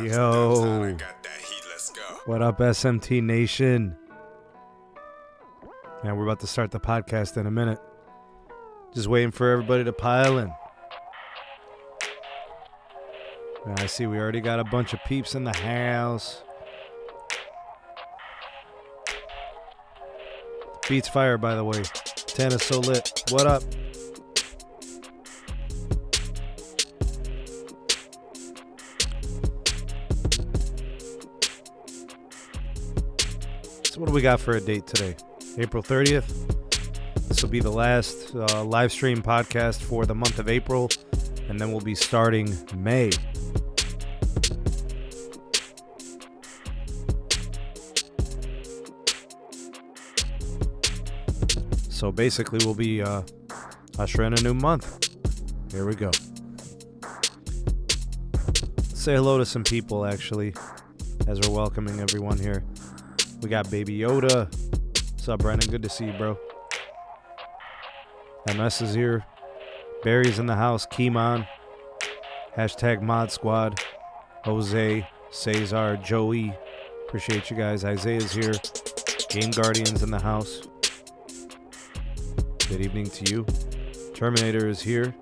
Yo, what up, SMT Nation? Man, we're about to start the podcast in a minute. Just waiting for everybody to pile in. Man, I see we already got a bunch of peeps in the house. Beatz fire, by the way. Tana's so lit. What up? So what do we got for a date today? April 30th. This will be the last live stream podcast for the month of April, and then we'll be starting May. So basically we'll be ushering a new month. Here we go. Say hello to some people, actually, as we're welcoming everyone here. We got Baby Yoda. What's up, Brennan? Good to see you, bro. MS is here. Barry's in the house. Keemon. Hashtag Mod Squad. Jose. Cesar. Joey. Appreciate you guys. Isaiah's here. Game Guardians in the house. Good evening to you. Terminator is here.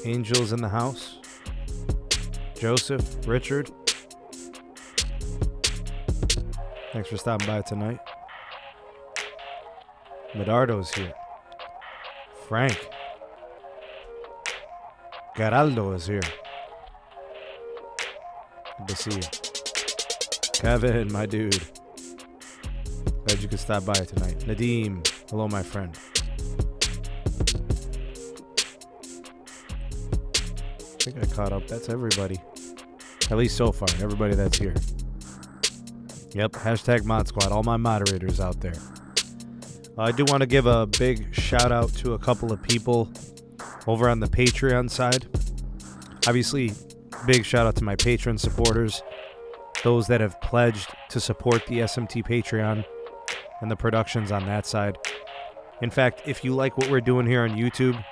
Angel's in the house. Joeseph. Richard. Thanks for stopping by tonight. Medardo's here. Frank. Geraldo is here. Good to see you. Kevin, my dude. Glad you could stop by tonight. Nadeem. Hello, my friend. I think I caught up. That's everybody. At least so far. Everybody that's here. Yep, hashtag Mod Squad, all my moderators out there. I do want to give a big shout out to a couple of people over on the Patreon side. Obviously, big shout out to my Patreon supporters, those that have pledged to support the SMT Patreon and the productions on that side. In fact, if you like what we're doing here on YouTube,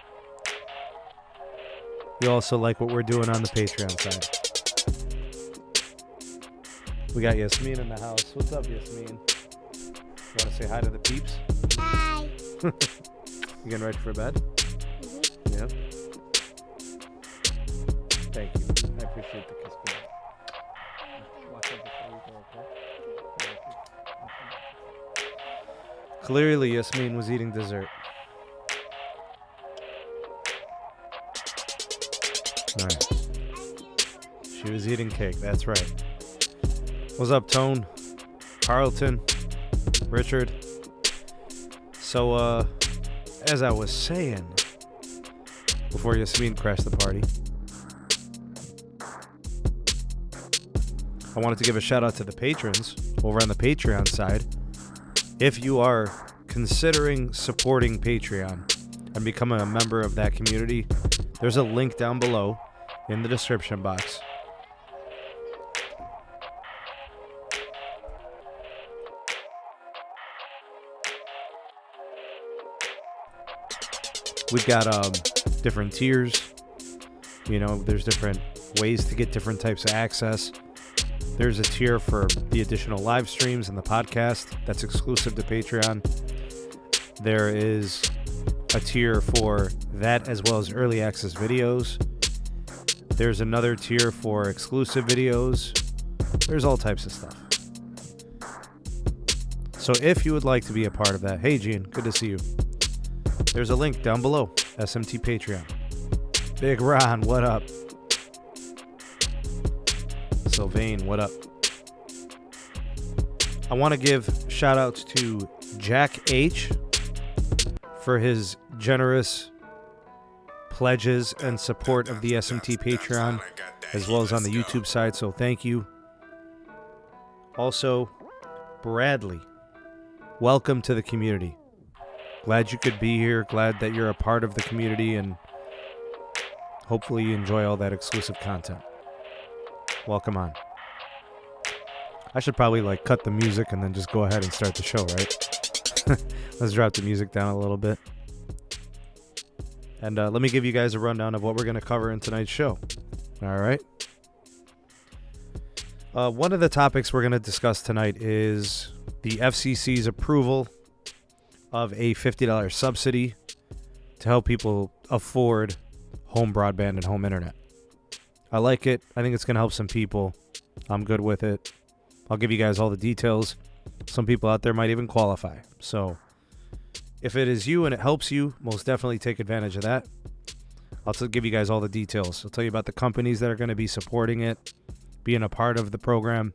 you also like what we're doing on the Patreon side. We got Yasmin in the house. What's up, Yasmin? You want to say hi to the peeps? Hi. You getting ready for bed? Mm-hmm. Yeah. Thank you. I appreciate the kiss. Watch out before you go, okay? Clearly, Yasmin was eating dessert. All right. She was eating cake. That's right. What's up, Tone? Carlton? Richard? So, as I was saying, before Yasmin crashed the party, I wanted to give a shout out to the patrons over on the Patreon side. If you are considering supporting Patreon and becoming a member of that community, there's a link down below in the description box. We've got different tiers. You know, there's different ways to get different types of access. There's a tier for the additional live streams and the podcast that's exclusive to Patreon. There is a tier for that as well as early access videos. There's another tier for exclusive videos. There's all types of stuff. So if you would like to be a part of that, hey Gene, good to see you. There's a link down below, SMT Patreon. Big Ron, what up? Sylvain, what up? I want to give shout outs to Jack H for his generous pledges and support of the SMT Patreon, as well as on the YouTube side, so thank you. Also, Bradley, welcome to the community. Glad you could be here. Glad that you're a part of the community, and hopefully you enjoy all that exclusive content. Welcome on. I should probably cut the music and then just go ahead and start the show, right? Let's drop the music down a little bit. And let me give you guys a rundown of what we're going to cover in tonight's show. All right? One of the topics we're going to discuss tonight is the FCC's approval of a $50 subsidy to help people afford home broadband and home internet. I like it. I think it's going to help some people. I'm good with it. I'll give you guys all the details. Some people out there might even qualify. So if it is you and it helps you, most definitely take advantage of that. I'll give you guys all the details. I'll tell you about the companies that are going to be supporting it, being a part of the program.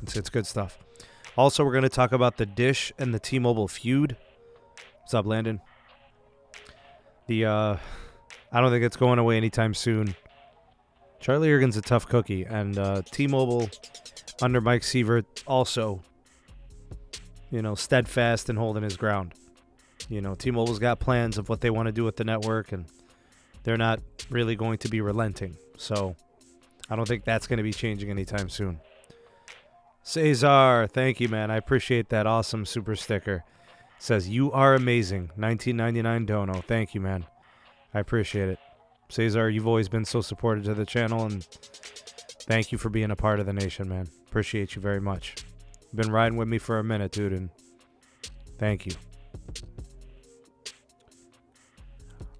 It's good stuff. Also, we're going to talk about the Dish and the T-Mobile feud. What's up, Landon? I don't think it's going away anytime soon. Charlie Ergen's a tough cookie, and T-Mobile under Mike Sievert also, steadfast and holding his ground. T-Mobile's got plans of what they want to do with the network, and they're not really going to be relenting. So I don't think that's going to be changing anytime soon. Cesar, thank you, man. I appreciate that awesome super sticker. Says, you are amazing. 1999 dono. Thank you, man. I appreciate it. Cesar, you've always been so supportive to the channel, and thank you for being a part of the nation, man. Appreciate you very much. You've been riding with me for a minute, dude, and thank you.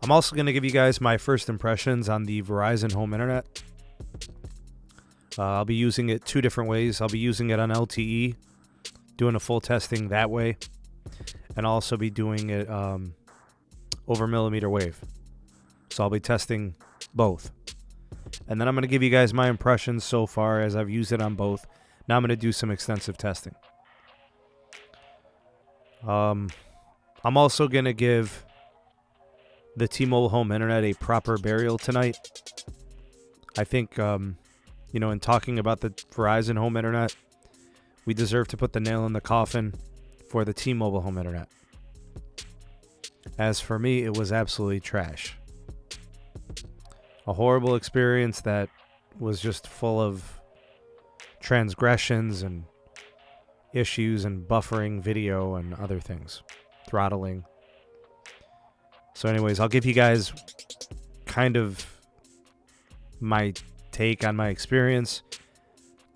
I'm also going to give you guys my first impressions on the Verizon Home Internet. I'll be using it two different ways. I'll be using it on LTE, doing a full testing that way, and I'll also be doing it over millimeter wave. So I'll be testing both. And then I'm going to give you guys my impressions so far as I've used it on both. Now I'm going to do some extensive testing. I'm also going to give the T-Mobile Home Internet a proper burial tonight. I think, in talking about the Verizon Home Internet, we deserve to put the nail in the coffin for the T-Mobile Home Internet. As for me, it was absolutely trash. A horrible experience that was just full of transgressions and issues and buffering video and other things. Throttling. So anyways, I'll give you guys kind of my take on my experience.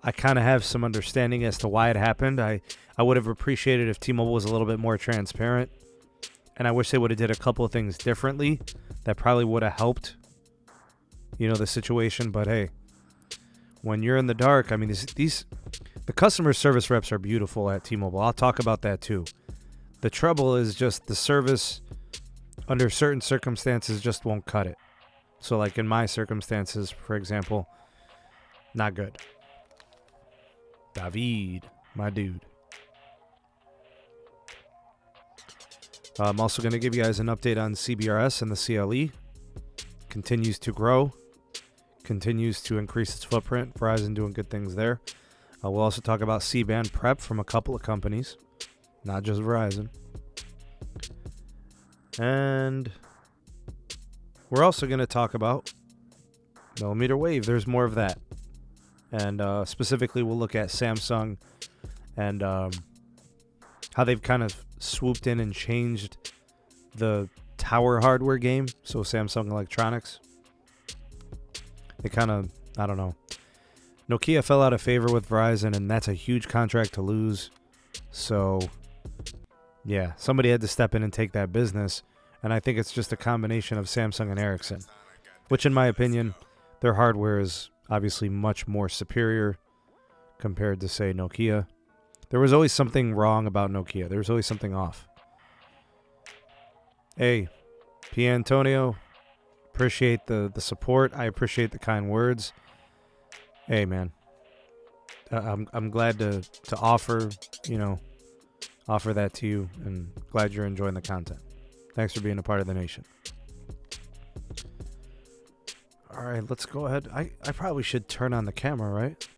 I kind of have some understanding as to why it happened. I would have appreciated if T-Mobile was a little bit more transparent. And I wish they would have did a couple of things differently that probably would have helped, the situation. But hey, when you're in the dark, I mean, the customer service reps are beautiful at T-Mobile. I'll talk about that too. The trouble is just the service under certain circumstances just won't cut it. So like in my circumstances, for example, not good. David, my dude. I'm also going to give you guys an update on CBRS and the CLE. Continues to grow. Continues to increase its footprint. Verizon doing good things there. We'll also talk about C-band prep from a couple of companies. Not just Verizon. And we're also going to talk about millimeter wave. There's more of that. And specifically, we'll look at Samsung and how they've kind of swooped in and changed the tower hardware game. So Samsung Electronics. They kind of, I don't know. Nokia fell out of favor with Verizon, and that's a huge contract to lose. So, yeah, somebody had to step in and take that business. And I think it's just a combination of Samsung and Ericsson, which in my opinion, their hardware is obviously much more superior compared to, say, Nokia. There was always something wrong about Nokia. There was always something off. Hey, P. Antonio, appreciate the support. I appreciate the kind words. Hey, man, I'm glad to offer, offer that to you, and glad you're enjoying the content. Thanks for being a part of the nation. All right, let's go ahead. I probably should turn on the camera, right?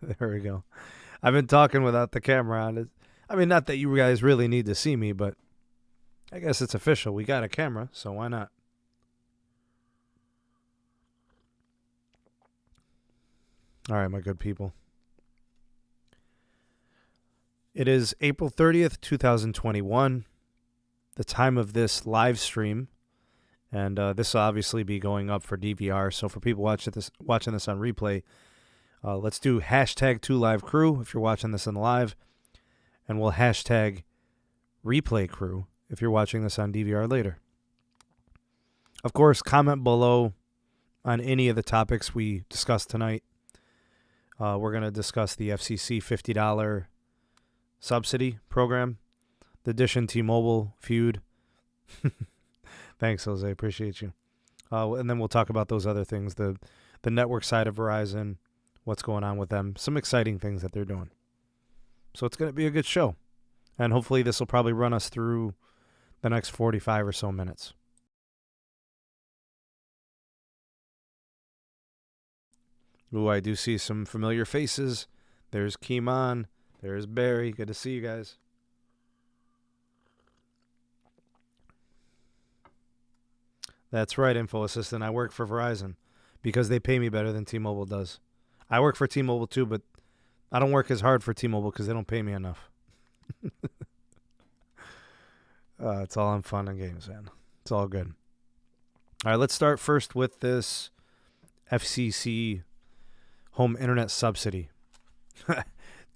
There we go. I've been talking without the camera on. I mean, not that you guys really need to see me, but I guess it's official. We got a camera, so why not? All right, my good people. It is April 30th, 2021. The time of this live stream, and this will obviously be going up for DVR. So for people watching this on replay, Let's do hashtag 2LiveCrew if you're watching this in live. And we'll hashtag replay crew if you're watching this on DVR later. Of course, comment below on any of the topics we discussed tonight. We're going to discuss the FCC $50 subsidy program, the Dish and T-Mobile feud. Thanks, Jose. Appreciate you. And then we'll talk about those other things, the network side of Verizon, what's going on with them, some exciting things that they're doing. So it's going to be a good show. And hopefully this will probably run us through the next 45 or so minutes. Ooh, I do see some familiar faces. There's Keemon. There's Barry. Good to see you guys. That's right, Info Assistant. I work for Verizon because they pay me better than T-Mobile does. I work for T-Mobile too, but I don't work as hard for T-Mobile because they don't pay me enough. It's all on fun and games, man. It's all good. All right, let's start first with this FCC home internet subsidy.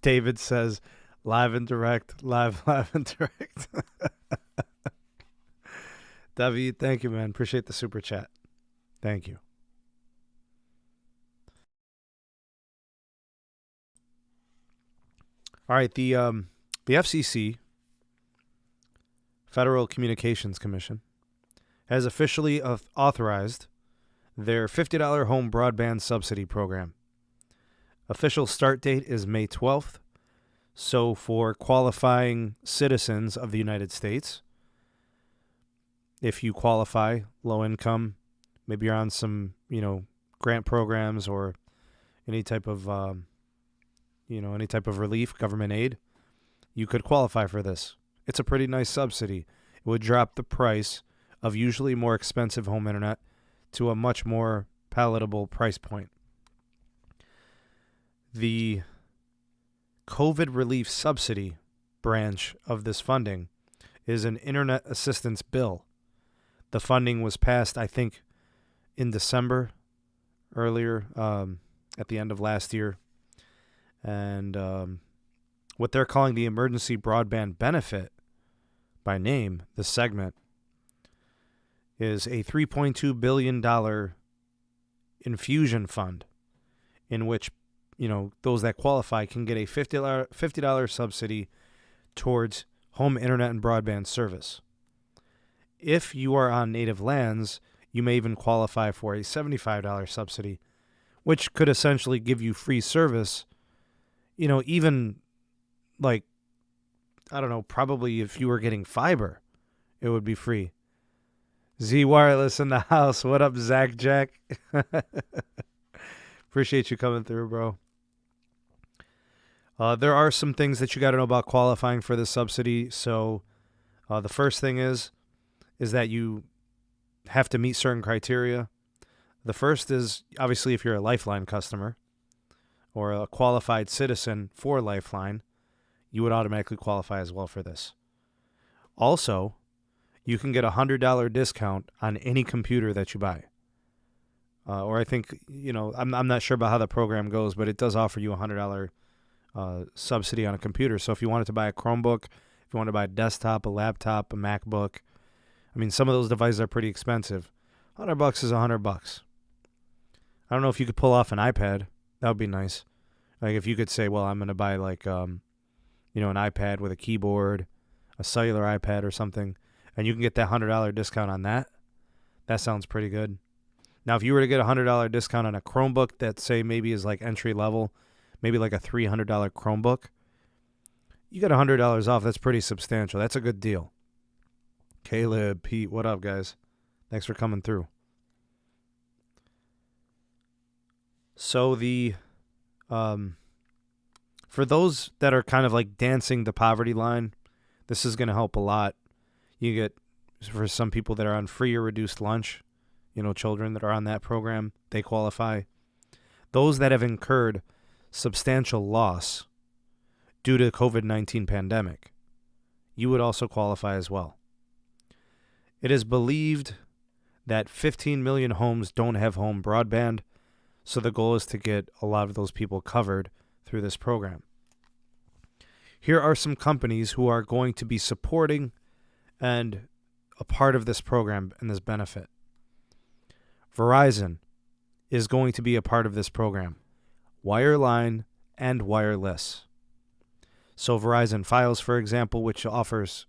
David says, live and direct, live and direct. David, thank you, man. Appreciate the super chat. Thank you. All right, the FCC, Federal Communications Commission, has officially authorized their $50 home broadband subsidy program. Official start date is May 12th. So for qualifying citizens of the United States, if you qualify, low income, maybe you're on some, grant programs or any type of, any type of relief, government aid, you could qualify for this. It's a pretty nice subsidy. It would drop the price of usually more expensive home internet to a much more palatable price point. The COVID relief subsidy branch of this funding is an internet assistance bill. The funding was passed, I think, in December, earlier, at the end of last year. And what they're calling the emergency broadband benefit, by name, the segment, is a $3.2 billion infusion fund in which, those that qualify can get a $50 subsidy towards home internet and broadband service. If you are on native lands, you may even qualify for a $75 subsidy, which could essentially give you free service, even like, I don't know, probably if you were getting fiber, it would be free. Z Wireless in the house. What up, Zach Jack? Appreciate you coming through, bro. There are some things that you got to know about qualifying for this subsidy. So the first thing is that you have to meet certain criteria. The first is, obviously, if you're a Lifeline customer or a qualified citizen for Lifeline, you would automatically qualify as well for this. Also, you can get a $100 discount on any computer that you buy. Or I think, I'm not sure about how the program goes, but it does offer you a $100 subsidy on a computer. So if you wanted to buy a Chromebook, if you want to buy a desktop, a laptop, a MacBook, I mean, some of those devices are pretty expensive. $100 is $100. I don't know if you could pull off an iPad. That would be nice. Like if you could say, well, I'm going to buy like, an iPad with a keyboard, a cellular iPad or something, and you can get that $100 discount on that. That sounds pretty good. Now, if you were to get a $100 discount on a Chromebook that, say, maybe is like entry level, maybe like a $300 Chromebook, you get $100 off. That's pretty substantial. That's a good deal. Caleb, Pete, what up, guys? Thanks for coming through. So for those that are kind of like dancing the poverty line, this is going to help a lot. You get, for some people that are on free or reduced lunch, children that are on that program, they qualify. Those that have incurred substantial loss due to the COVID-19 pandemic, you would also qualify as well. It is believed that 15 million homes don't have home broadband, So the goal is to get a lot of those people covered through this program. Here are some companies who are going to be supporting and a part of this program and this benefit. Verizon is going to be a part of this program. Wireline and wireless. So Verizon Fios, for example, which offers,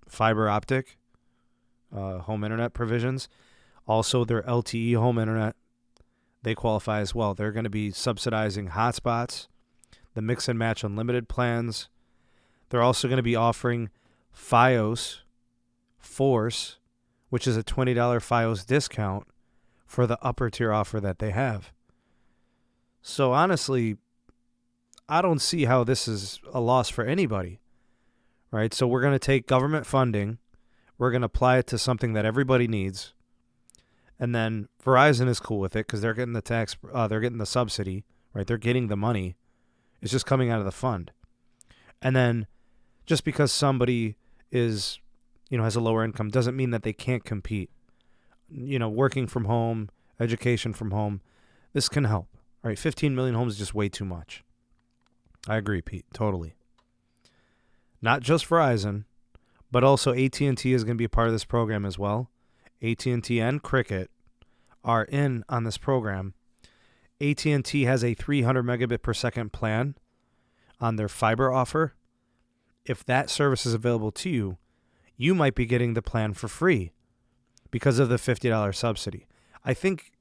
fiber optic home internet provisions. Also, their LTE home internet, they qualify as well. They're going to be subsidizing hotspots, the mix and match unlimited plans. They're also going to be offering Fios Force, which is a $20 Fios discount for the upper tier offer that they have. So honestly, I don't see how this is a loss for anybody, right? So we're going to take government funding, we're going to apply it to something that everybody needs, and then Verizon is cool with it because they're getting they're getting the subsidy, right? They're getting the money. It's just coming out of the fund. And then just because somebody is, has a lower income doesn't mean that they can't compete. Working from home, education from home, this can help, right? 15 million homes is just way too much. I agree, Pete, totally. Not just Verizon, but also AT&T is going to be a part of this program as well. AT&T and Cricket are in on this program. AT&T has a 300 megabit per second plan on their fiber offer. If that service is available to you, you might be getting the plan for free because of the $50 subsidy. I think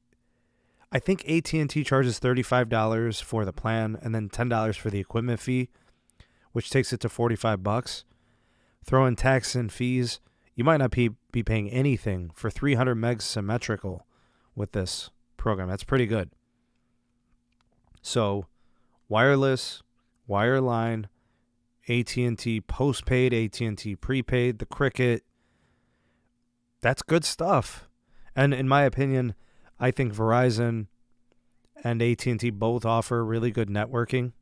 AT&T charges $35 for the plan and then $10 for the equipment fee, which takes it to $45. Throw in tax and fees, you might not be paying anything for 300 megs symmetrical with this program. That's pretty good. So, wireless, wireline, AT&T postpaid, AT&T prepaid, the Cricket, that's good stuff. And in my opinion, I think Verizon and AT&T both offer really good networking.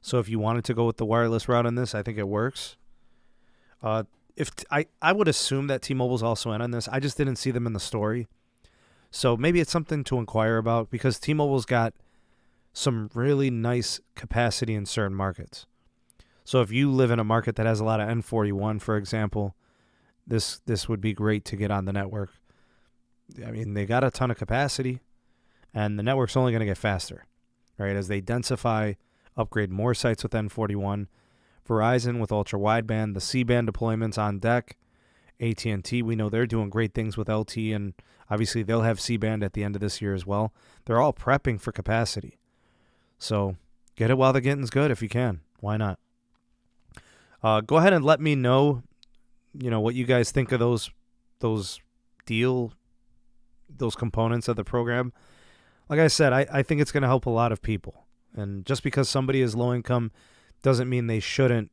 So if you wanted to go with the wireless route on this, I think it works. I would assume that T-Mobile's also in on this. I just didn't see them in the story. So maybe it's something to inquire about because T-Mobile's got some really nice capacity in certain markets. So if you live in a market that has a lot of N41, for example, this would be great to get on the network. I mean, they got a ton of capacity, and the network's only going to get faster, right? As they densify, upgrade more sites with N41, Verizon with ultra-wideband, the C-band deployments on deck, AT&T, we know they're doing great things with LTE, and obviously they'll have C-band at the end of this year as well. They're all prepping for capacity. So get it while the getting's good if you can. Why not? Go ahead and let me know, what you guys think of those components of the program. Like I said, I think it's going to help a lot of people. And just because somebody is low income doesn't mean they shouldn't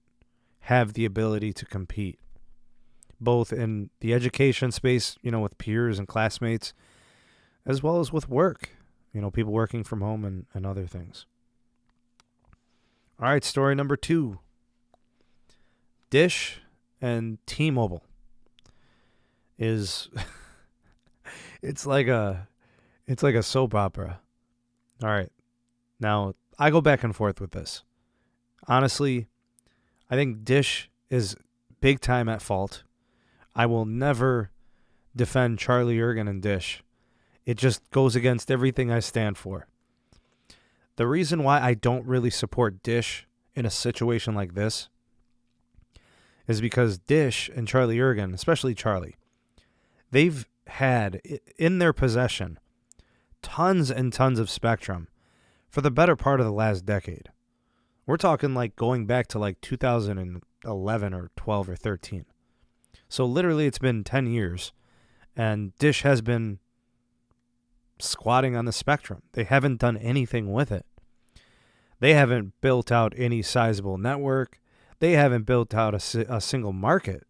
have the ability to compete, both in the education space, with peers and classmates, as well as with work, people working from home and other things. All right, story number 2. Dish and T-Mobile is it's like a soap opera. All right. Now, I go back and forth with this. Honestly, I think Dish is big time at fault. I will never defend Charlie Ergen and Dish. It just goes against everything I stand for. The reason why I don't really support Dish in a situation like this is because Dish and Charlie Ergen, especially Charlie, they've had in their possession tons and tons of spectrum for the better part of the last decade. We're talking like going back to like 2011 or 12 or 13. So literally it's been 10 years and Dish has been squatting on the spectrum. They haven't done anything with it. They haven't built out any sizable network. They haven't built out a single market.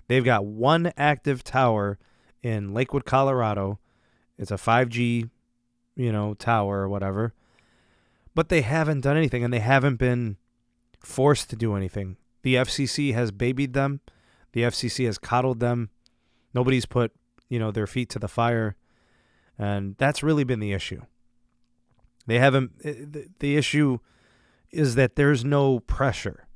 They've got one active tower in Lakewood, Colorado. It's a 5G, tower or whatever. But they haven't done anything, and they haven't been forced to do anything. The FCC has babied them. The FCC has coddled them. Nobody's put, their feet to the fire. And that's really been the issue. They haven't. The issue is that there's no pressure.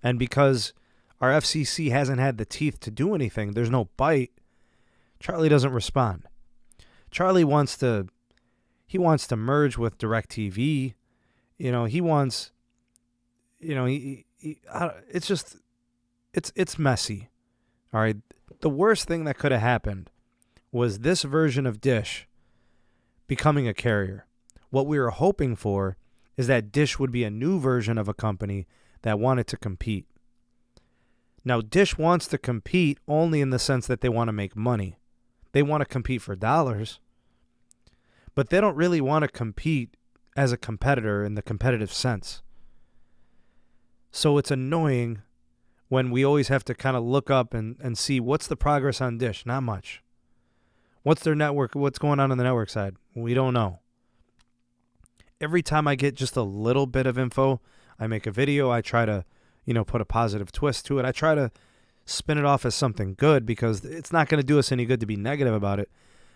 And because our FCC hasn't had the teeth to do anything, there's no bite, Charlie doesn't respond. Charlie wants to merge with DirecTV. He wants, it's messy. All right. The worst thing that could have happened was this version of Dish becoming a carrier. What we were hoping for is that Dish would be a new version of a company that wanted to compete. Now, Dish wants to compete only in the sense that they want to make money. They want to compete for dollars, but they don't really want to compete as a competitor in the competitive sense. So it's annoying when we always have to kind of look up and see what's the progress on Dish. Not much. What's their network? What's going on the network side? We don't know. Every time I get just a little bit of info, I make a video. I try to, put a positive twist to it. I try to spin it off as something good because it's not going to do us any good to be negative about it.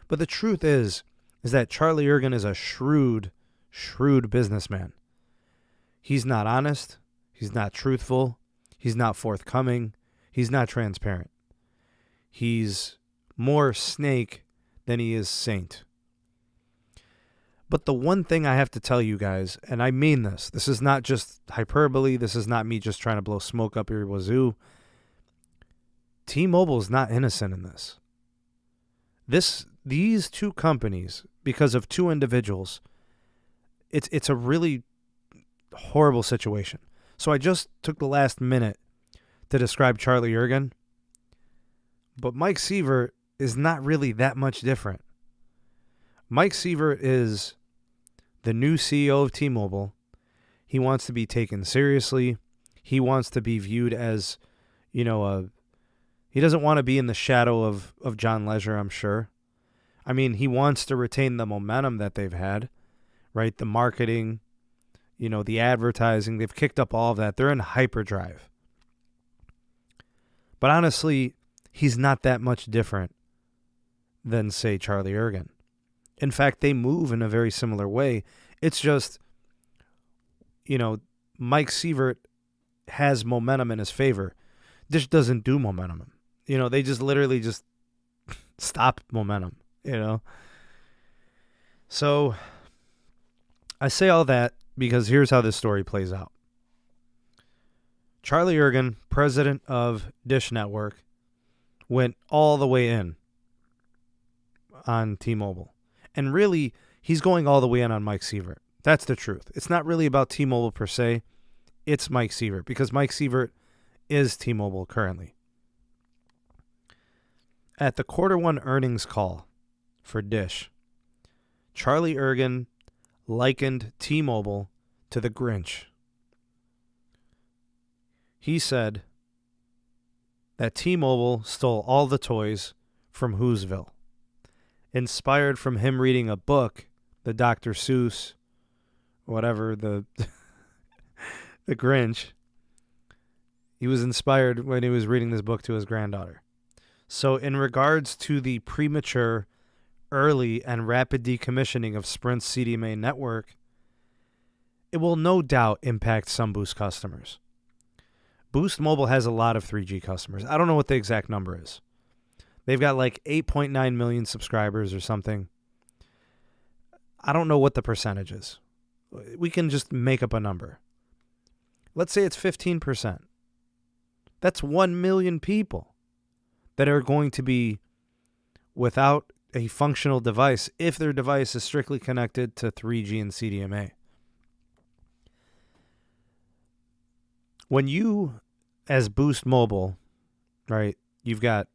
But the truth is that Charlie Ergen is a shrewd businessman. He's not honest. He's not truthful. He's not forthcoming. He's not transparent. He's more snake than he is saint. But the one thing I have to tell you guys, and I mean this is not just hyperbole. This is not me just trying to blow smoke up your wazoo. T-Mobile is not innocent in this. These two companies, because of two individuals, it's a really horrible situation. So I just took the last minute to describe Charlie Ergen, but Mike Sievert is not really that much different. Mike Sievert is the new CEO of T-Mobile. He wants to be taken seriously. He wants to be viewed as, he doesn't want to be in the shadow of John Legere, I'm sure. I mean, he wants to retain the momentum that they've had, right? The marketing, the advertising. They've kicked up all of that. They're in hyperdrive. But honestly, he's not that much different than, say, Charlie Ergen. In fact, they move in a very similar way. It's just, Mike Sievert has momentum in his favor. Dish doesn't do momentum. They just literally just stop momentum, So I say all that because here's how this story plays out. Charlie Ergen, president of Dish Network, went all the way in on T-Mobile. And really, he's going all the way in on Mike Sievert. That's the truth. It's not really about T-Mobile per se. It's Mike Sievert because Mike Sievert is T-Mobile currently. At the Q1 earnings call for Dish, Charlie Ergen likened T-Mobile to the Grinch. He said that T-Mobile stole all the toys from Whoville. Inspired from him reading a book, the Dr. Seuss, whatever, the Grinch. He was inspired when he was reading this book to his granddaughter. So in regards to the premature, early, and rapid decommissioning of Sprint's CDMA network, it will no doubt impact some Boost customers. Boost Mobile has a lot of 3G customers. I don't know what the exact number is. They've got like 8.9 million subscribers or something. I don't know what the percentage is. We can just make up a number. Let's say it's 15%. That's 1 million people that are going to be without a functional device if their device is strictly connected to 3G and CDMA. When you, as Boost Mobile, right, you've got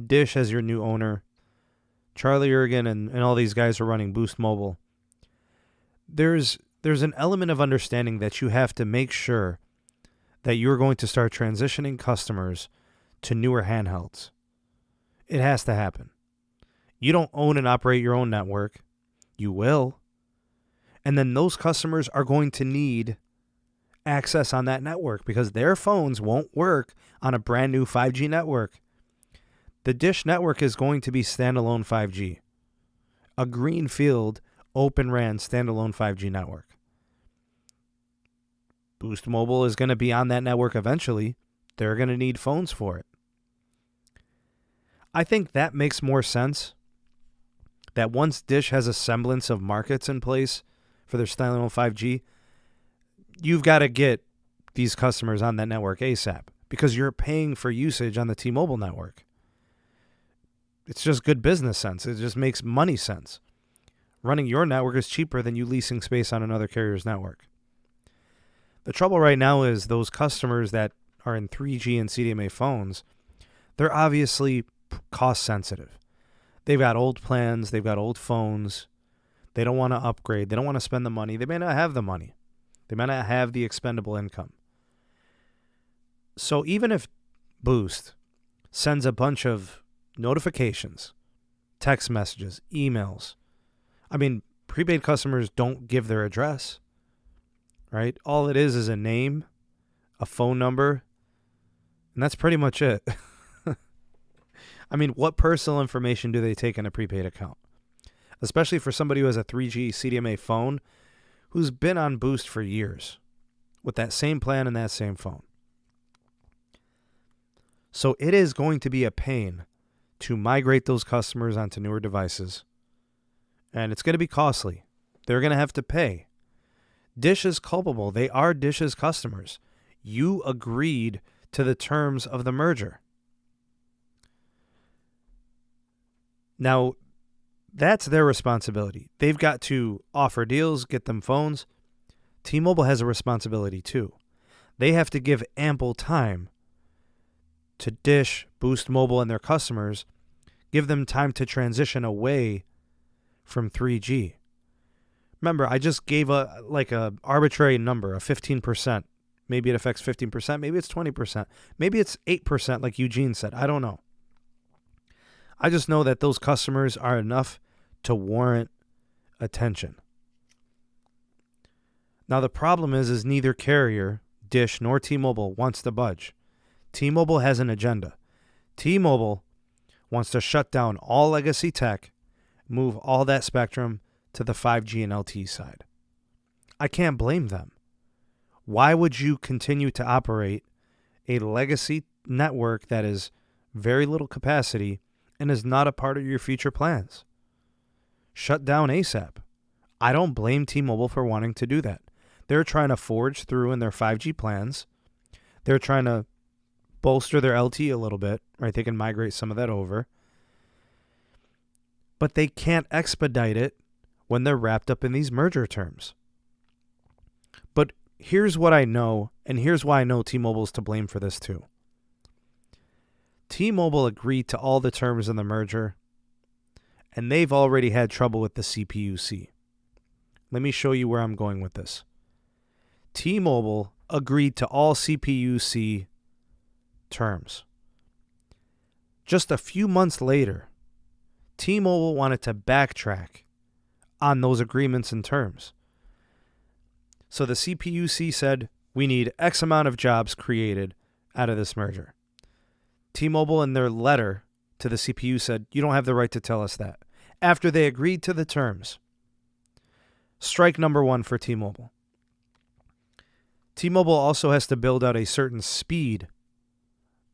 Dish as your new owner, Charlie Ergen and all these guys are running Boost Mobile. There's an element of understanding that you have to make sure that you're going to start transitioning customers to newer handhelds. It has to happen. You don't own and operate your own network. You will. And then those customers are going to need access on that network because their phones won't work on a brand new 5G network. The Dish network is going to be standalone 5G. a greenfield, open RAN, standalone 5G network. Boost Mobile is going to be on that network eventually. They're going to need phones for it. I think that makes more sense. That once Dish has a semblance of markets in place for their standalone 5G, you've got to get these customers on that network ASAP because you're paying for usage on the T-Mobile network. It's just good business sense. It just makes money sense. Running your network is cheaper than you leasing space on another carrier's network. The trouble right now is those customers that are in 3G and CDMA phones, they're obviously cost sensitive. They've got old plans. They've got old phones. They don't want to upgrade. They don't want to spend the money. They may not have the money. They may not have the expendable income. So even if Boost sends a bunch of notifications, text messages, emails, I mean, prepaid customers don't give their address, right? All it is a name, a phone number, and that's pretty much it. I mean, what personal information do they take in a prepaid account? Especially for somebody who has a 3G CDMA phone who's been on Boost for years with that same plan and that same phone. So it is going to be a pain to migrate those customers onto newer devices. And it's going to be costly. They're going to have to pay. Dish is culpable. They are Dish's customers. You agreed to the terms of the merger. Now, that's their responsibility. They've got to offer deals, get them phones. T-Mobile has a responsibility too. They have to give ample time to Dish, Boost Mobile, and their customers. Give them time to transition away from 3G. Remember, I just gave a arbitrary number, a 15%. Maybe it affects 15%. Maybe it's 20%. Maybe it's 8% like Eugene said. I don't know. I just know that those customers are enough to warrant attention. Now, the problem is neither carrier, Dish nor T-Mobile, wants to budge. T-Mobile has an agenda. T-Mobile wants to shut down all legacy tech, move all that spectrum to the 5G and LTE side. I can't blame them. Why would you continue to operate a legacy network that is very little capacity and is not a part of your future plans? Shut down ASAP. I don't blame T-Mobile for wanting to do that. They're trying to forge through in their 5G plans. They're trying to bolster their LTE a little bit, right? They can migrate some of that over. But they can't expedite it when they're wrapped up in these merger terms. But here's what I know, and here's why I know T-Mobile's to blame for this too. T-Mobile agreed to all the terms in the merger, and they've already had trouble with the CPUC. Let me show you where I'm going with this. T-Mobile agreed to all CPUC terms. Just a few months later, T-Mobile wanted to backtrack on those agreements and terms. So the CPUC said, we need X amount of jobs created out of this merger. T-Mobile in their letter to the CPU said, you don't have the right to tell us that. After they agreed to the terms. Strike number one for T-Mobile. T-Mobile also has to build out a certain speed,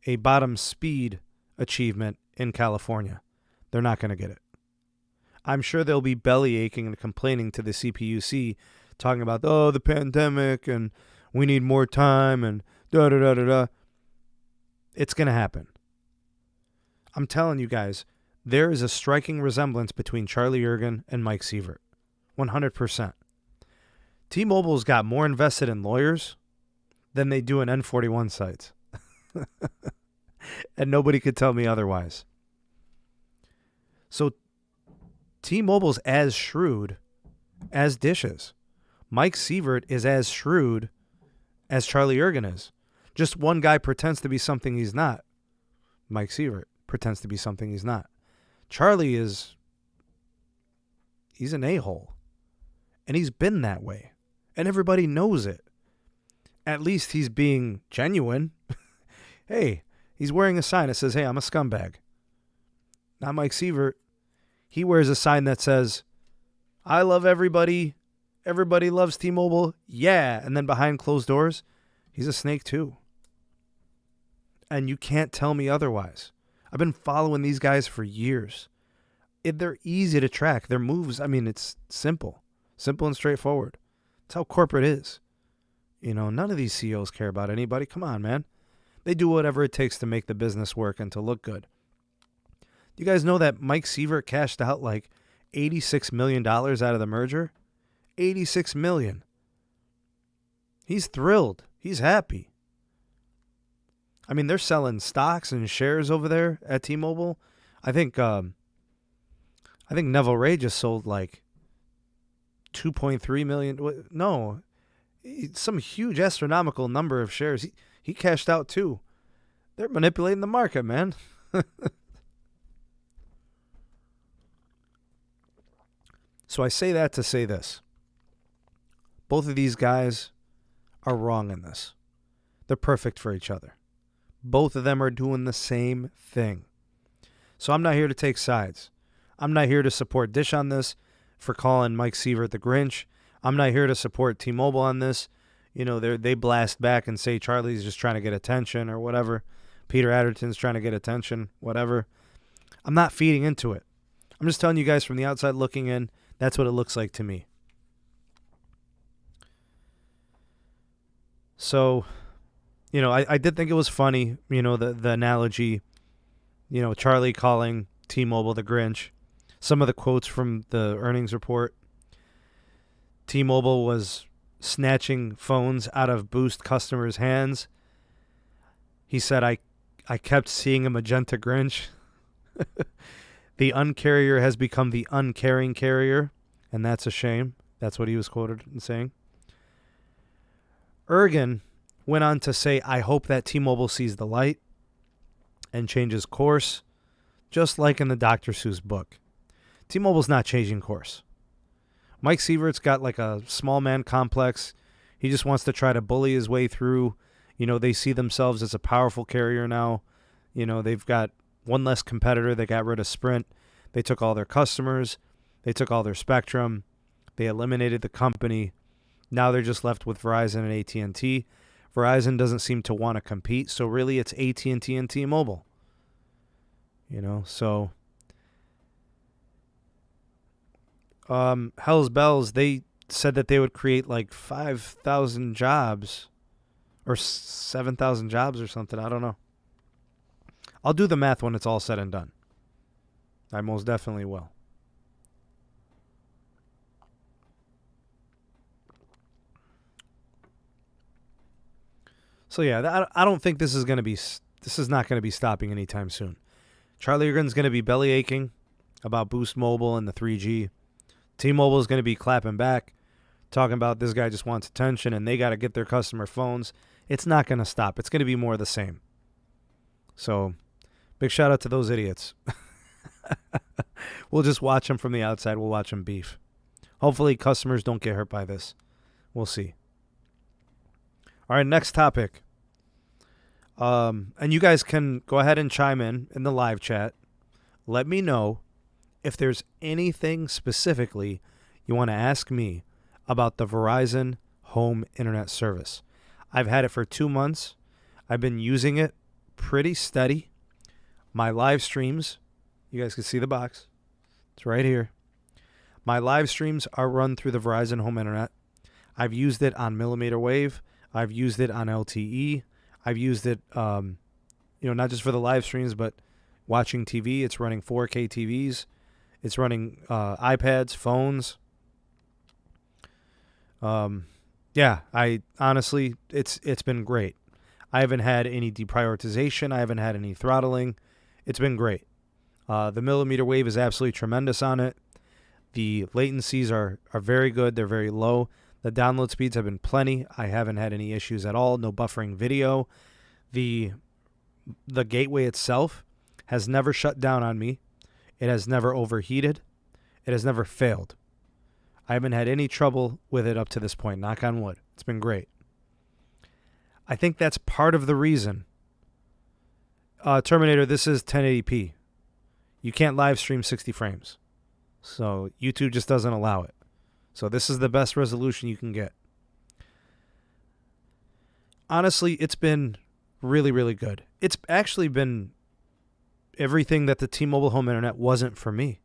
a bottom speed achievement in California. They're not going to get it. I'm sure they'll be belly aching and complaining to the CPUC, talking about, the pandemic and we need more time and da-da-da-da-da. It's going to happen. I'm telling you guys, there is a striking resemblance between Charlie Ergen and Mike Sievert. 100%. T-Mobile's got more invested in lawyers than they do in N41 sites. And nobody could tell me otherwise. So T-Mobile's as shrewd as Dish is. Mike Sievert is as shrewd as Charlie Ergen is. Just one guy pretends to be something he's not. Mike Sievert pretends to be something he's not. Charlie he's an a-hole. And he's been that way. And everybody knows it. At least he's being genuine. Hey, he's wearing a sign that says, hey, I'm a scumbag. Not Mike Sievert. He wears a sign that says, I love everybody. Everybody loves T-Mobile. Yeah. And then behind closed doors, he's a snake too. And you can't tell me otherwise. I've been following these guys for years. They're easy to track. Their moves, I mean, it's simple. Simple and straightforward. That's how corporate is. You know, none of these CEOs care about anybody. Come on, man. They do whatever it takes to make the business work and to look good. You guys know that Mike Sievert cashed out like $86 million out of the merger? $86 million. He's thrilled. He's happy. I mean, they're selling stocks and shares over there at T-Mobile. I think Neville Ray just sold like 2.3 million. No, some huge astronomical number of shares. He cashed out too. They're manipulating the market, man. So I say that to say this. Both of these guys are wrong in this. They're perfect for each other. Both of them are doing the same thing. So I'm not here to take sides. I'm not here to support Dish on this for calling Mike Sievert the Grinch. I'm not here to support T-Mobile on this. You know, they blast back and say Charlie's just trying to get attention or whatever. Peter Adderton's trying to get attention, whatever. I'm not feeding into it. I'm just telling you guys from the outside looking in, that's what it looks like to me. So, you know, I did think it was funny, you know, the analogy, you know, Charlie calling T-Mobile the Grinch. Some of the quotes from the earnings report. T-Mobile was snatching phones out of Boost customers' hands. He said, I kept seeing a magenta Grinch. The uncarrier has become the uncaring carrier, and that's a shame. That's what he was quoted in saying. Ergen went on to say, I hope that T-Mobile sees the light and changes course, just like in the Dr. Seuss book. T-Mobile's not changing course. Mike Sievert's got like a small man complex. He just wants to try to bully his way through. You know, they see themselves as a powerful carrier now. You know, they've got one less competitor. They got rid of Sprint. They took all their customers. They took all their spectrum. They eliminated the company. Now they're just left with Verizon and AT&T. Verizon doesn't seem to want to compete, so really it's AT&T and T-Mobile. You know, so Hell's Bells, they said that they would create like 5,000 jobs or 7,000 jobs or something. I don't know. I'll do the math when it's all said and done. I most definitely will. So yeah, I don't think this is not going to be stopping anytime soon. Charlie Ergen's going to be belly aching about Boost Mobile and the 3G. T-Mobile is going to be clapping back, talking about this guy just wants attention and they got to get their customer phones. It's not going to stop. It's going to be more of the same. So, big shout out to those idiots. We'll just watch them from the outside. We'll watch them beef. Hopefully customers don't get hurt by this. We'll see. All right, next topic. And you guys can go ahead and chime in the live chat. Let me know if there's anything specifically you want to ask me about the Verizon Home Internet service. I've had it for 2 months. I've been using it pretty steady. My live streams, you guys can see the box. It's right here. My live streams are run through the Verizon Home Internet. I've used it on millimeter wave. I've used it on LTE. I've used it, not just for the live streams, but watching TV. It's running 4K TVs. It's running iPads, phones. I honestly, it's been great. I haven't had any deprioritization. I haven't had any throttling. It's been great. The millimeter wave is absolutely tremendous on it. The latencies are very good. They're very low. The download speeds have been plenty. I haven't had any issues at all. No buffering video. The gateway itself has never shut down on me. It has never overheated. It has never failed. I haven't had any trouble with it up to this point. Knock on wood. It's been great. I think that's part of the reason. Terminator, this is 1080p. You can't live stream 60 frames. So YouTube just doesn't allow it. So this is the best resolution you can get. Honestly, it's been really, really good. It's actually been everything that the T-Mobile home internet wasn't for me.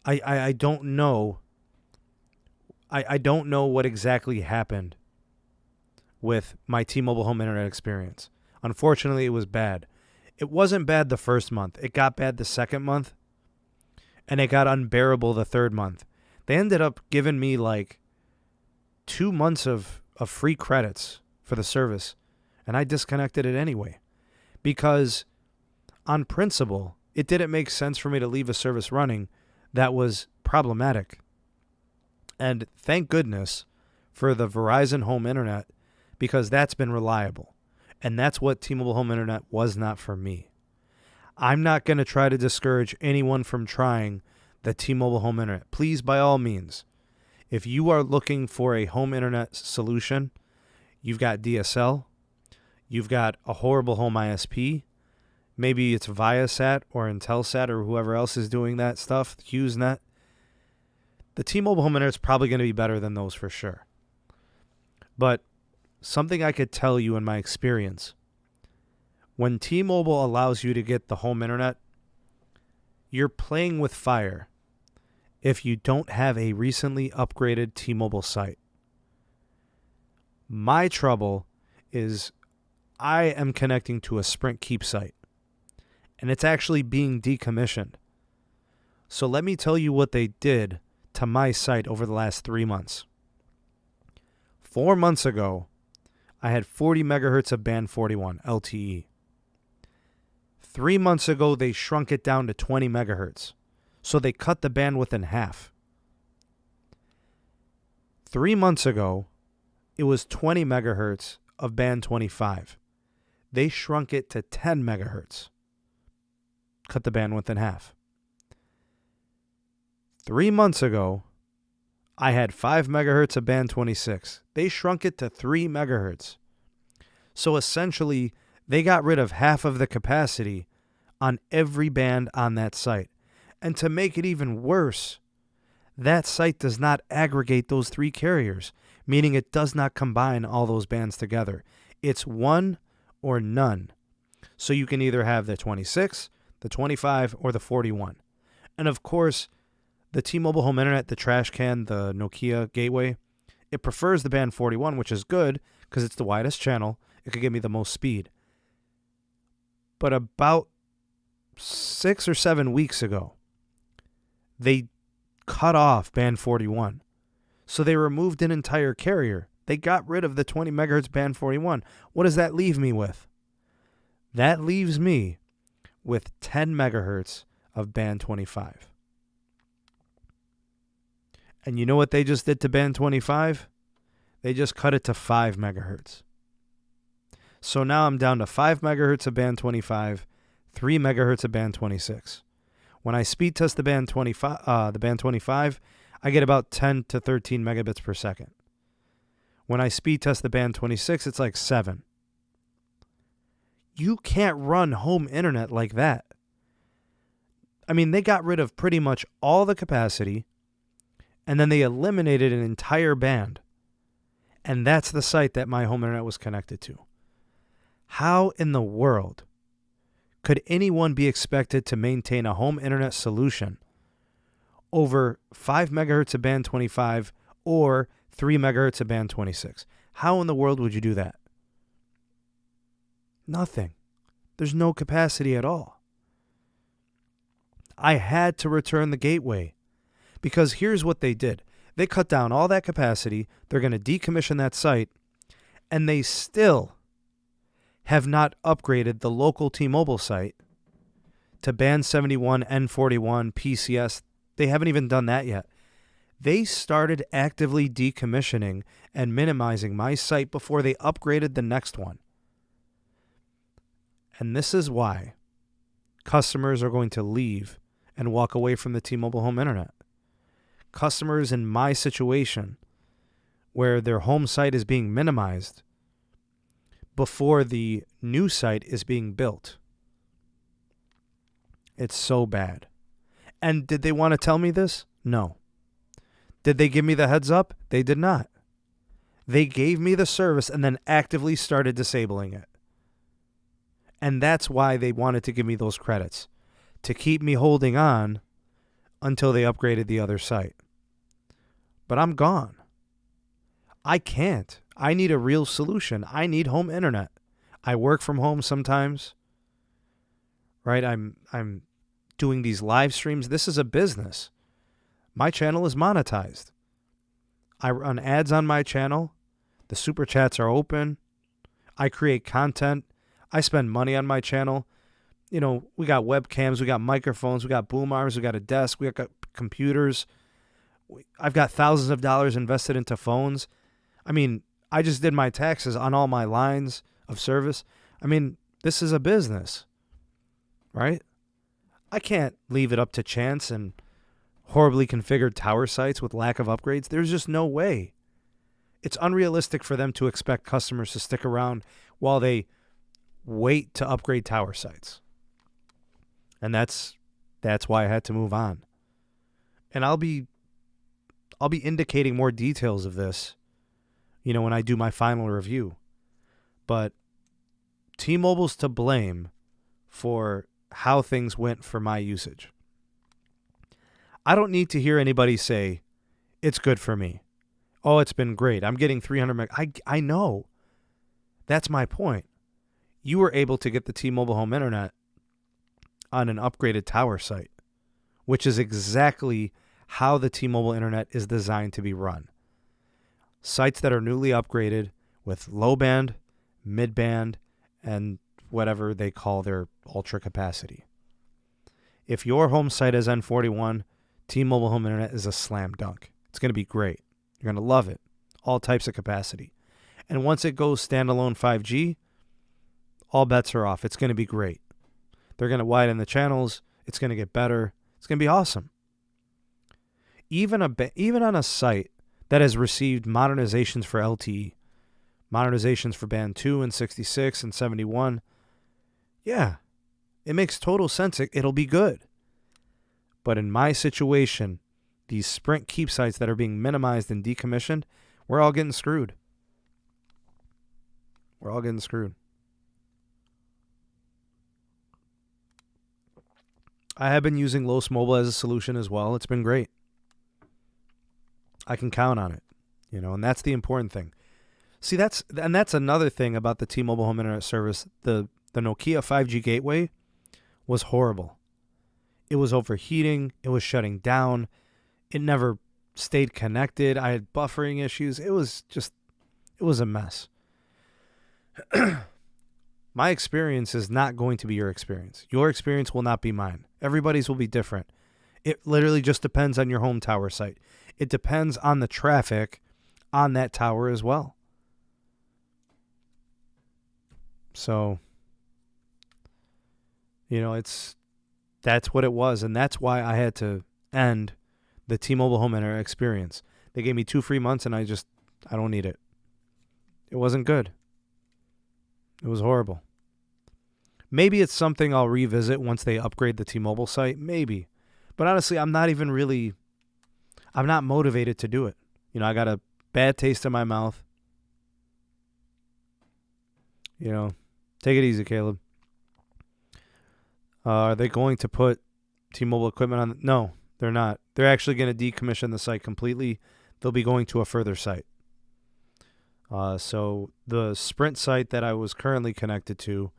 I don't know. I don't know what exactly happened with my T-Mobile home internet experience. Unfortunately, it was bad. It wasn't bad the first month. It got bad the second month. And it got unbearable the third month. They ended up giving me like 2 months of free credits for the service. And I disconnected it anyway. Because on principle, it didn't make sense for me to leave a service running that was problematic. And thank goodness for the Verizon home internet, because that's been reliable. And that's what T-Mobile home internet was not for me. I'm not going to try to discourage anyone from trying the T-Mobile home internet. Please, by all means, if you are looking for a home internet solution, you've got DSL, you've got a horrible home ISP, maybe it's Viasat or Intelsat or whoever else is doing that stuff, HughesNet. The T-Mobile home internet is probably going to be better than those for sure. But something I could tell you in my experience, when T-Mobile allows you to get the home internet, you're playing with fire if you don't have a recently upgraded T-Mobile site. My trouble is I am connecting to a Sprint Keep site, and it's actually being decommissioned. So let me tell you what they did to my site over the last 3 months. 4 months ago, I had 40 megahertz of band 41 LTE. 3 months ago, they shrunk it down to 20 megahertz. So they cut the bandwidth in half. 3 months ago, it was 20 megahertz of band 25. They shrunk it to 10 megahertz. Cut the bandwidth in half. 3 months ago, I had 5 megahertz of band 26. They shrunk it to 3 megahertz. So essentially, they got rid of half of the capacity on every band on that site. And to make it even worse, that site does not aggregate those 3 carriers, meaning it does not combine all those bands together. It's one or none. So you can either have the 26, the 25, or the 41. And of course, the T-Mobile home internet, the trash can, the Nokia gateway, it prefers the band 41, which is good because it's the widest channel. It could give me the most speed. But about 6 or 7 weeks ago, they cut off band 41. So they removed an entire carrier. They got rid of the 20 megahertz band 41. What does that leave me with? That leaves me with 10 megahertz of band 25. And you know what they just did to band 25? They just cut it to 5 megahertz. So now I'm down to 5 megahertz of band 25, 3 megahertz of band 26. When I speed test the band 25, I get about 10 to 13 megabits per second. When I speed test the band 26, it's like 7. You can't run home internet like that. I mean, they got rid of pretty much all the capacity, and then they eliminated an entire band. And that's the site that my home internet was connected to. How in the world could anyone be expected to maintain a home internet solution over 5 megahertz of band 25 or 3 megahertz of band 26? How in the world would you do that? Nothing. There's no capacity at all. I had to return the gateway because here's what they did. They cut down all that capacity. They're going to decommission that site, and they still have not upgraded the local T-Mobile site to band 71, N41, PCS. They haven't even done that yet. They started actively decommissioning and minimizing my site before they upgraded the next one. And this is why customers are going to leave and walk away from the T-Mobile home internet. Customers in my situation, where their home site is being minimized before the new site is being built. It's so bad. And did they want to tell me this? No. Did they give me the heads up? They did not. They gave me the service and then actively started disabling it. And that's why they wanted to give me those credits, to keep me holding on until they upgraded the other site. But I'm gone. I can't. I need a real solution. I need home internet. I work from home sometimes. Right? I'm doing these live streams. This is a business. My channel is monetized. I run ads on my channel. The super chats are open. I create content. I spend money on my channel. You know, we got webcams, we got microphones, we got boom arms, we got a desk, we got computers. I've got thousands of dollars invested into phones. I mean, I just did my taxes on all my lines of service. I mean, this is a business, right? I can't leave it up to chance and horribly configured tower sites with lack of upgrades. There's just no way. It's unrealistic for them to expect customers to stick around while they wait to upgrade tower sites. And that's why I had to move on. And I'll be indicating more details of this, you know, when I do my final review. But T-Mobile's to blame for how things went for my usage. I don't need to hear anybody say, it's good for me. Oh, it's been great. I'm getting 300 meg. I know. That's my point. You were able to get the T-Mobile home internet on an upgraded tower site, which is exactly how the T-Mobile internet is designed to be run. Sites that are newly upgraded with low band, mid band, and whatever they call their ultra capacity. If your home site is N41, T-Mobile home internet is a slam dunk. It's going to be great. You're going to love it. All types of capacity. And once it goes standalone 5G, all bets are off. It's going to be great. They're going to widen the channels. It's going to get better. It's going to be awesome. Even on a site that has received modernizations for LTE, modernizations for band 2 and 66 and 71, yeah, it makes total sense. It'll be good. But in my situation, these Sprint keep sites that are being minimized and decommissioned, we're all getting screwed. We're all getting screwed. I have been using Los Mobile as a solution as well. It's been great. I can count on it, you know, and that's the important thing. See, that's another thing about the T-Mobile home internet service. The Nokia 5G gateway was horrible. It was overheating. It was shutting down. It never stayed connected. I had buffering issues. It was a mess. My experience is not going to be your experience. Your experience will not be mine. Everybody's will be different. It literally just depends on your home tower site. It depends on the traffic on that tower as well. So, you know, that's what it was. And that's why I had to end the T-Mobile home internet experience. They gave me 2 free months and I don't need it. It wasn't good. It was horrible. Maybe it's something I'll revisit once they upgrade the T-Mobile site. Maybe. But honestly, I'm not motivated to do it. You know, I got a bad taste in my mouth. You know, take it easy, Caleb. Are they going to put T-Mobile equipment on? No, they're not. They're actually going to decommission the site completely. They'll be going to a further site. So the Sprint site that I was currently connected to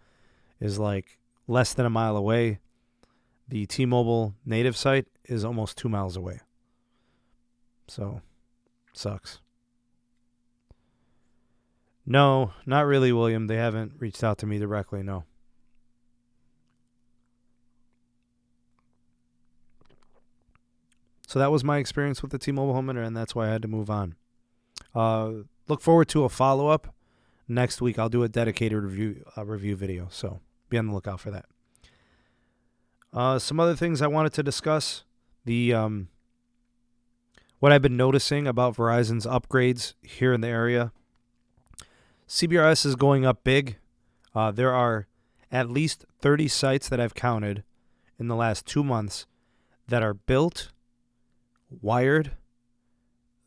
is like less than a mile away. The T-Mobile native site is almost 2 miles away. So, sucks. No, not really, William. They haven't reached out to me directly, no. So that was my experience with the T-Mobile home internet, and that's why I had to move on. Look forward to a follow-up next week. I'll do a dedicated review video, so be on the lookout for that. Some other things I wanted to discuss. What I've been noticing about Verizon's upgrades here in the area. CBRS is going up big. There are at least 30 sites that I've counted in the last 2 months that are built, wired,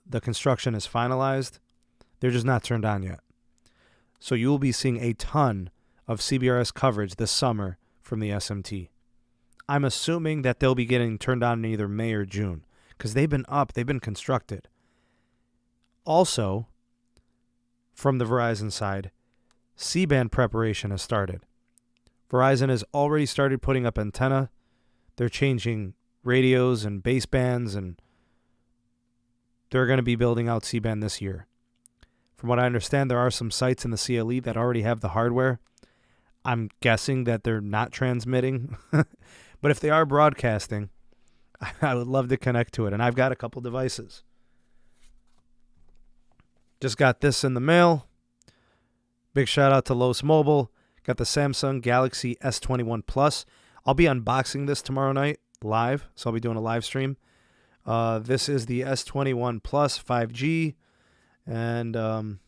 the construction is finalized. They're just not turned on yet. So you will be seeing a ton of CBRS coverage this summer from the SMT. I'm assuming that they'll be getting turned on in either May or June because they've been up, they've been constructed. Also, from the Verizon side, C-band preparation has started. Verizon has already started putting up antenna. They're changing radios and basebands, and they're going to be building out C-band this year. From what I understand, there are some sites in the CLE that already have the hardware. I'm guessing that they're not transmitting. But if they are broadcasting, I would love to connect to it. And I've got a couple devices. Just got this in the mail. Big shout out to Los Mobile. Got the Samsung Galaxy S21 Plus. I'll be unboxing this tomorrow night live. So I'll be doing a live stream. This is the S21 Plus 5G. And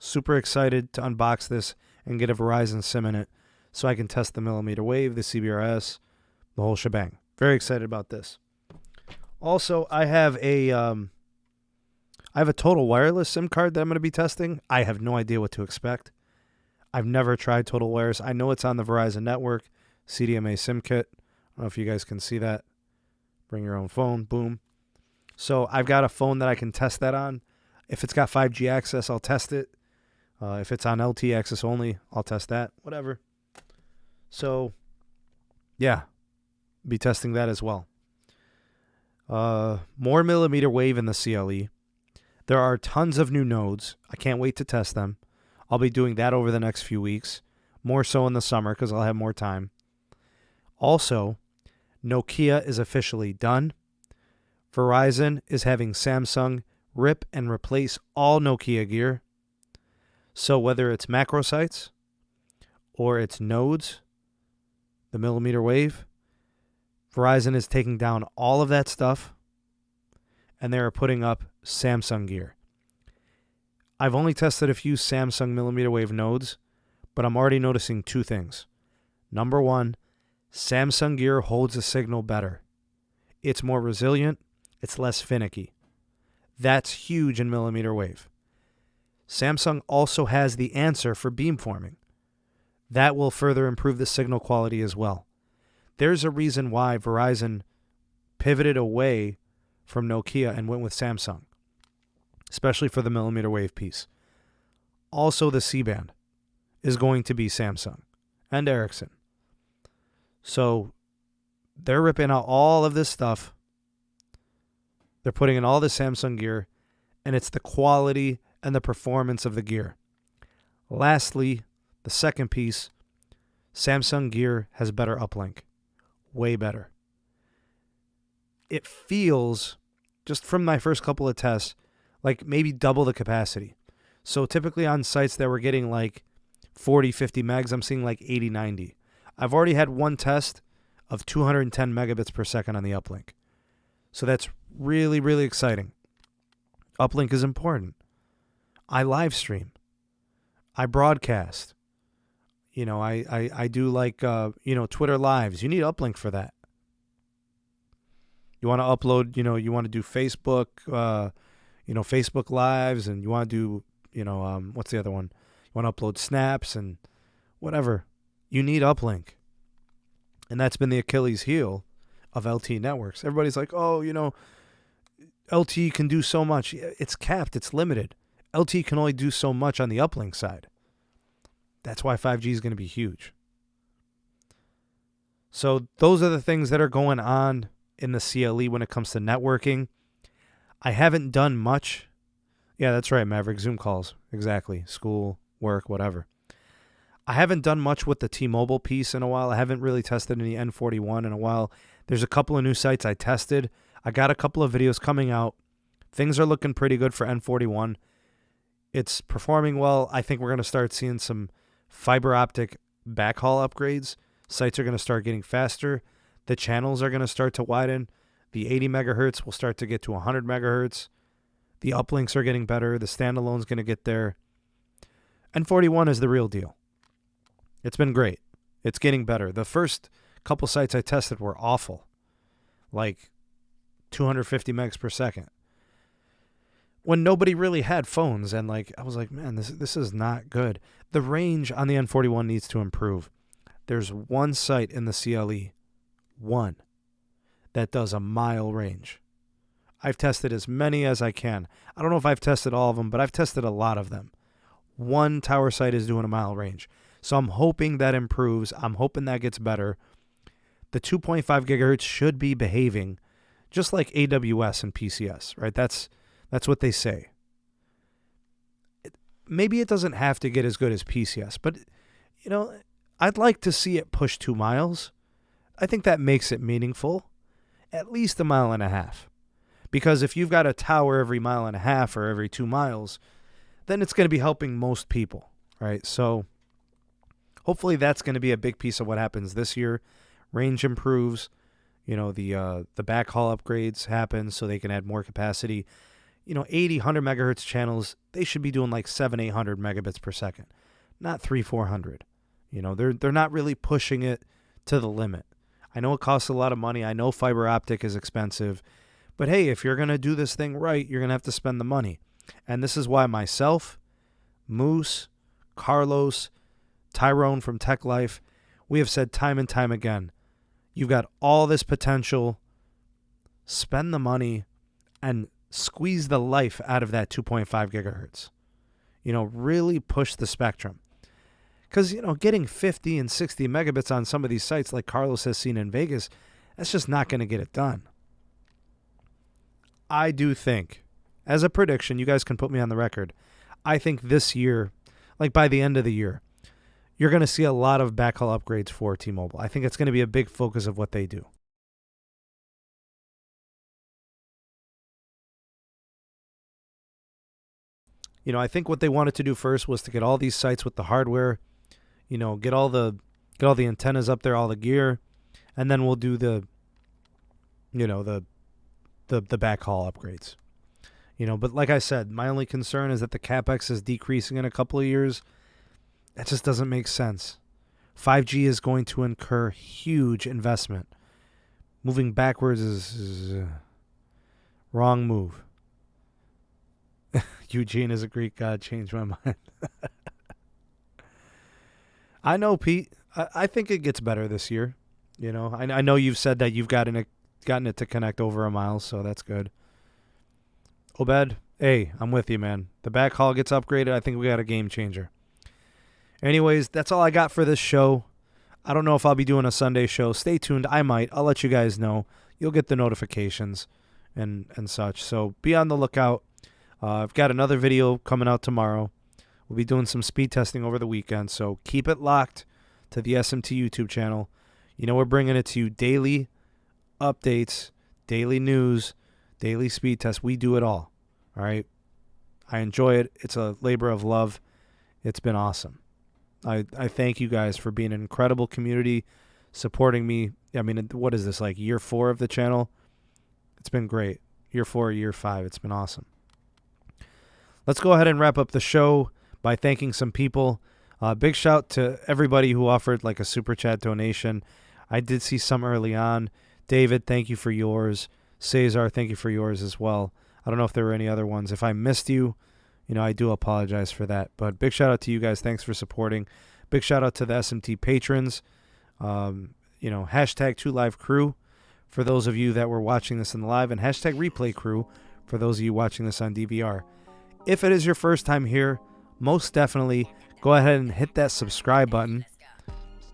super excited to unbox this and get a Verizon SIM in it so I can test the millimeter wave, the CBRS, the whole shebang. Very excited about this. Also, I have a Total Wireless SIM card that I'm going to be testing. I have no idea what to expect. I've never tried Total Wireless. I know it's on the Verizon network, CDMA SIM kit. I don't know if you guys can see that. Bring your own phone. Boom. So I've got a phone that I can test that on. If it's got 5G access, I'll test it. If it's on LTE access only, I'll test that. Whatever. So, yeah. Be testing that as well. More millimeter wave in the CLE. There are tons of new nodes. I can't wait to test them. I'll be doing that over the next few weeks. More so in the summer because I'll have more time. Also, Nokia is officially done. Verizon is having Samsung rip and replace all Nokia gear. So whether it's macro sites or it's nodes, the millimeter wave, Verizon is taking down all of that stuff and they are putting up Samsung gear. I've only tested a few Samsung millimeter wave nodes, but I'm already noticing two things. Number one, Samsung gear holds the signal better. It's more resilient. It's less finicky. That's huge in millimeter wave. Samsung also has the answer for beamforming. That will further improve the signal quality as well. There's a reason why Verizon pivoted away from Nokia and went with Samsung, especially for the millimeter wave piece. Also, the C-band is going to be Samsung and Ericsson. So they're ripping out all of this stuff. They're putting in all the Samsung gear, and it's the quality and the performance of the gear. Lastly, the second piece, Samsung gear has better uplink. Way better. It feels, just from my first couple of tests, like maybe double the capacity. So typically on sites that were getting like 40, 50 megs, I'm seeing like 80, 90. I've already had one test of 210 megabits per second on the uplink. So that's really, really exciting. Uplink is important. I live stream. I broadcast. I do like, Twitter lives. You need uplink for that. You want to upload, you want to do Facebook, Facebook lives, and you want to do, what's the other one? You want to upload snaps and whatever. You need uplink. And that's been the Achilles heel of LTE networks. Everybody's like, LTE can do so much. It's capped. It's limited. LTE can only do so much on the uplink side. That's why 5G is going to be huge. So those are the things that are going on in the CLE when it comes to networking. I haven't done much. Yeah, that's right, Maverick. Zoom calls. Exactly. School, work, whatever. I haven't done much with the T-Mobile piece in a while. I haven't really tested any N41 in a while. There's a couple of new sites I tested. I got a couple of videos coming out. Things are looking pretty good for N41. It's performing well. I think we're going to start seeing some fiber optic backhaul upgrades. Sites are going to start getting faster. The channels are going to start to widen. The 80 megahertz will start to get to 100 megahertz. The uplinks are getting better. The standalone's going to get there. N41 is the real deal. It's been great. It's getting better. The first couple sites I tested were awful. Like, 250 megs per second. When nobody really had phones, and I was like, man, this is not good. The range on the N41 needs to improve. There's one site in the CLE, one, that does a mile range. I've tested as many as I can. I don't know if I've tested all of them, but I've tested a lot of them. One tower site is doing a mile range. So I'm hoping that improves. I'm hoping that gets better. The 2.5 gigahertz should be behaving just like AWS and PCS, right? That's what they say. Maybe it doesn't have to get as good as PCS, but, I'd like to see it push 2 miles. I think that makes it meaningful. At least 1.5 miles. Because if you've got a tower every 1.5 miles or every 2 miles, then it's going to be helping most people, right? So hopefully that's going to be a big piece of what happens this year. Range improves. The backhaul upgrades happen so they can add more capacity. 80, 100 megahertz channels, they should be doing 700, 800 megabits per second, not 300, 400. They're not really pushing it to the limit. I know it costs a lot of money. I know fiber optic is expensive. But hey, if you're going to do this thing right, you're going to have to spend the money. And this is why myself, Moose, Carlos, Tyrone from Tech Life, we have said time and time again, you've got all this potential. Spend the money and squeeze the life out of that 2.5 gigahertz. Really push the spectrum. Because, getting 50 and 60 megabits on some of these sites like Carlos has seen in Vegas, that's just not going to get it done. I do think, as a prediction, you guys can put me on the record, I think this year, by the end of the year, you're going to see a lot of backhaul upgrades for T-Mobile. I think it's going to be a big focus of what they do. I think what they wanted to do first was to get all these sites with the hardware, get all the antennas up there, all the gear, and then we'll do the backhaul upgrades. But like I said, my only concern is that the CapEx is decreasing in a couple of years. That just doesn't make sense. 5G is going to incur huge investment. Moving backwards is wrong move. Eugene is a Greek god. Changed my mind. I know, Pete. I think it gets better this year. I know you've said that you've gotten it to connect over 1 mile, so that's good. Obed, hey, I'm with you, man. The backhaul gets upgraded. I think we got a game changer. Anyways, that's all I got for this show. I don't know if I'll be doing a Sunday show. Stay tuned. I might. I'll let you guys know. You'll get the notifications and such. So be on the lookout. I've got another video coming out tomorrow. We'll be doing some speed testing over the weekend, so keep it locked to the SMT YouTube channel. We're bringing it to you daily updates, daily news, daily speed tests. We do it all right? I enjoy it. It's a labor of love. It's been awesome. I thank you guys for being an incredible community, supporting me. I mean, what is this, year 4 of the channel? It's been great. Year 4, year 5. It's been awesome. Let's go ahead and wrap up the show by thanking some people. Big shout to everybody who offered a super chat donation. I did see some early on. David, thank you for yours. Cesar, thank you for yours as well. I don't know if there were any other ones. If I missed you, I do apologize for that. But big shout out to you guys. Thanks for supporting. Big shout out to the SMT patrons. Hashtag 2LiveCrew for those of you that were watching this in the live, and hashtag Replay Crew for those of you watching this on DVR. If it is your first time here, most definitely go ahead and hit that subscribe button.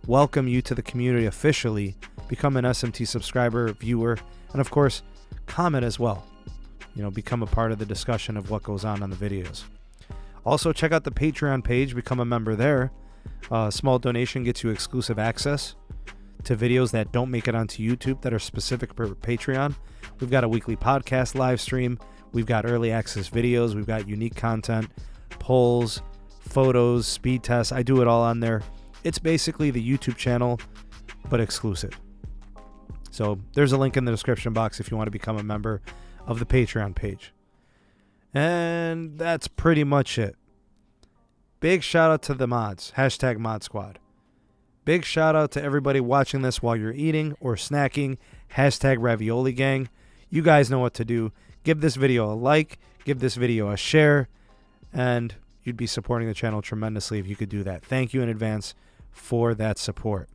Welcome you to the community officially. Become an SMT subscriber, viewer, and of course, comment as well. Become a part of the discussion of what goes on the videos. Also, check out the Patreon page. Become a member there. A small donation gets you exclusive access to videos that don't make it onto YouTube that are specific for Patreon. We've got a weekly podcast live stream. We've got early access videos. We've got unique content, polls, photos, speed tests. I do it all on there. It's basically the YouTube channel, but exclusive. So there's a link in the description box if you want to become a member of the Patreon page. And that's pretty much it. Big shout out to the mods. Hashtag Mod Squad. Big shout out to everybody watching this while you're eating or snacking. Hashtag Ravioli Gang. You guys know what to do. Give this video a like, give this video a share, and you'd be supporting the channel tremendously if you could do that. Thank you in advance for that support.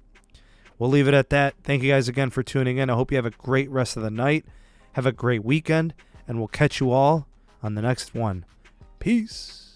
We'll leave it at that. Thank you guys again for tuning in. I hope you have a great rest of the night. Have a great weekend, and we'll catch you all on the next one. Peace.